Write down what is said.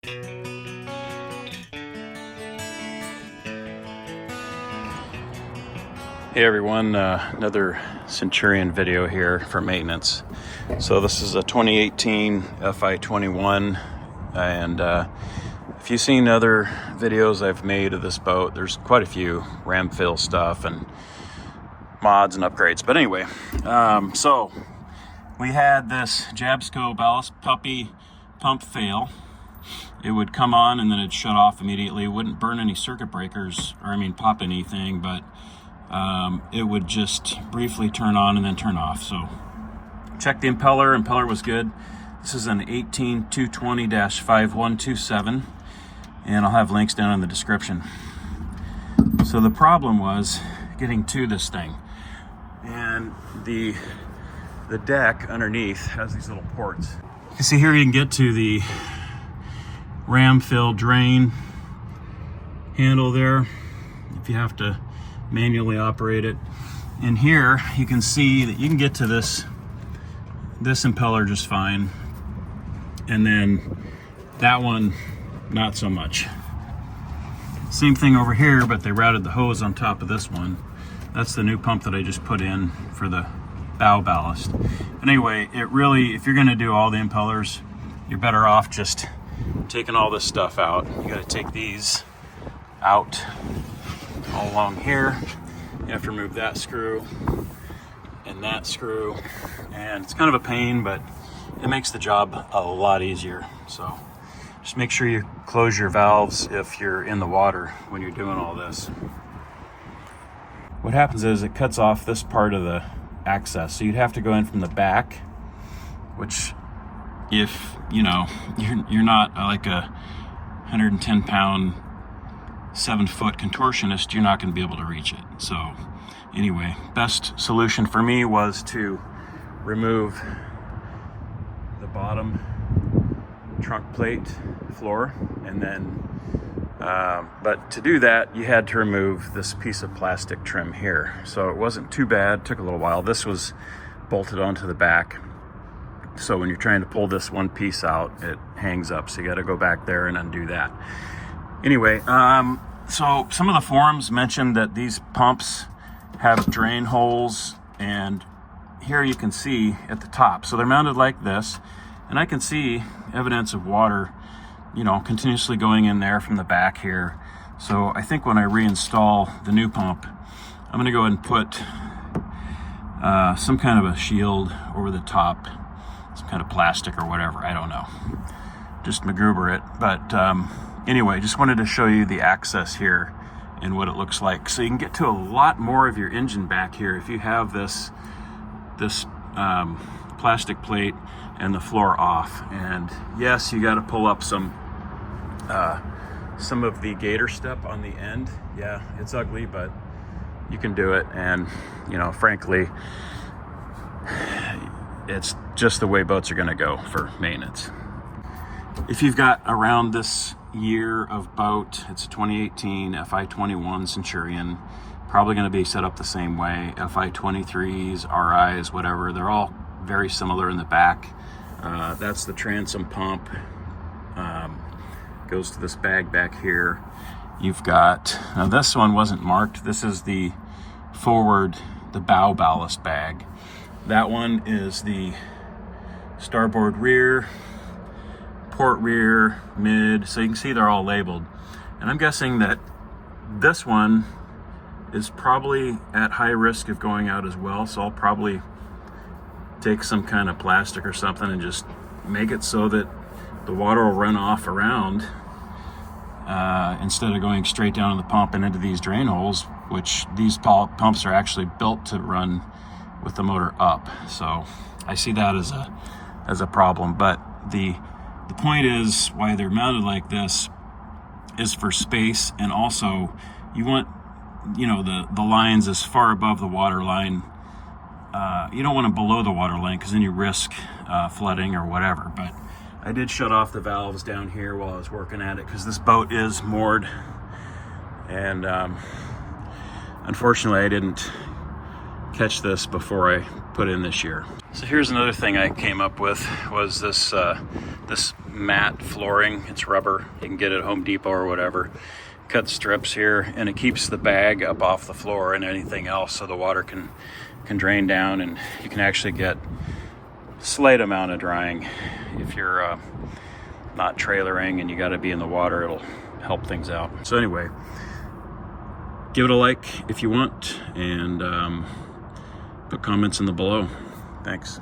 Hey everyone, another Centurion video here for maintenance. So this is a 2018 FI21, and if you've seen other videos I've made of this boat, there's quite a few ram fill stuff and mods and upgrades. But anyway, so we had this Jabsco ballast puppy pump fail. It would come on and then it'd shut off immediately. It wouldn't burn any circuit breakers, or pop anything, but it would just briefly turn on and then turn off. So check the impeller was good. This is an 18220-5127, and I'll have links down in the description. So the problem was getting to this thing, and the deck underneath has these little ports. You can see here you can get to the ram fill drain handle there if you have to manually operate it. And here you can see that you can get to this impeller just fine, and then that one not so much. Same thing over here, but they routed the hose on top of this one. That's the new pump that I just put in for the bow ballast. But anyway, it really, if you're going to do all the impellers, you're better off just taking all this stuff out. You got to take these out all along here. You have to remove that screw and that screw, and it's kind of a pain, but it makes the job a lot easier. So just make sure you close your valves if you're in the water when you're doing all this. What happens is it cuts off this part of the access, so you'd have to go in from the back, which, if you know you're not like a 110-pound 7-foot contortionist, you're not going to be able to reach it. So anyway, best solution for me was to remove the bottom trunk plate floor, and then but to do that you had to remove this piece of plastic trim here. So it wasn't too bad, it took a little while. This was bolted onto the back, so when you're trying to pull this one piece out, it hangs up, so you got to go back there and undo that. Anyway, so some of the forums mentioned that these pumps have drain holes, and here you can see at the top. So they're mounted like this, and I can see evidence of water, continuously going in there from the back here. So I think when I reinstall the new pump, I'm going to go ahead and put some kind of a shield over the top, some kind of plastic or whatever, I don't know. Just MacGruber it. But anyway, just wanted to show you the access here and what it looks like. So you can get to a lot more of your engine back here if you have this plastic plate and the floor off. And yes, you got to pull up some of the gator step on the end. Yeah, it's ugly, but you can do it. And frankly, it's just the way boats are going to go for maintenance. If you've got around this year of boat, it's a 2018 FI21 Centurion, probably going to be set up the same way. FI23s, RIs, whatever, they're all very similar in the back. That's the transom pump. Goes to this bag back here. You've got, now this one wasn't marked, this is the forward, the bow ballast bag. That one is the starboard rear, port rear, mid, so you can see they're all labeled. And I'm guessing that this one is probably at high risk of going out as well, so I'll probably take some kind of plastic or something and just make it so that the water will run off around instead of going straight down in the pump and into these drain holes, which these pumps are actually built to run with the motor up. So I see that as a problem. But the point is, why they're mounted like this is for space, and also you want the lines as far above the water line. You don't want them below the water line, because then you risk flooding or whatever. But I did shut off the valves down here while I was working at it, because this boat is moored, and unfortunately I didn't catch this before I put in this year. So here's another thing I came up with, was this this matte flooring. It's rubber. You can get it at Home Depot or whatever. Cut strips here, and it keeps the bag up off the floor and anything else, so the water can drain down, and you can actually get a slight amount of drying. If you're not trailering and you got to be in the water, it'll help things out. So anyway, give it a like if you want, and put comments in the below. Thanks.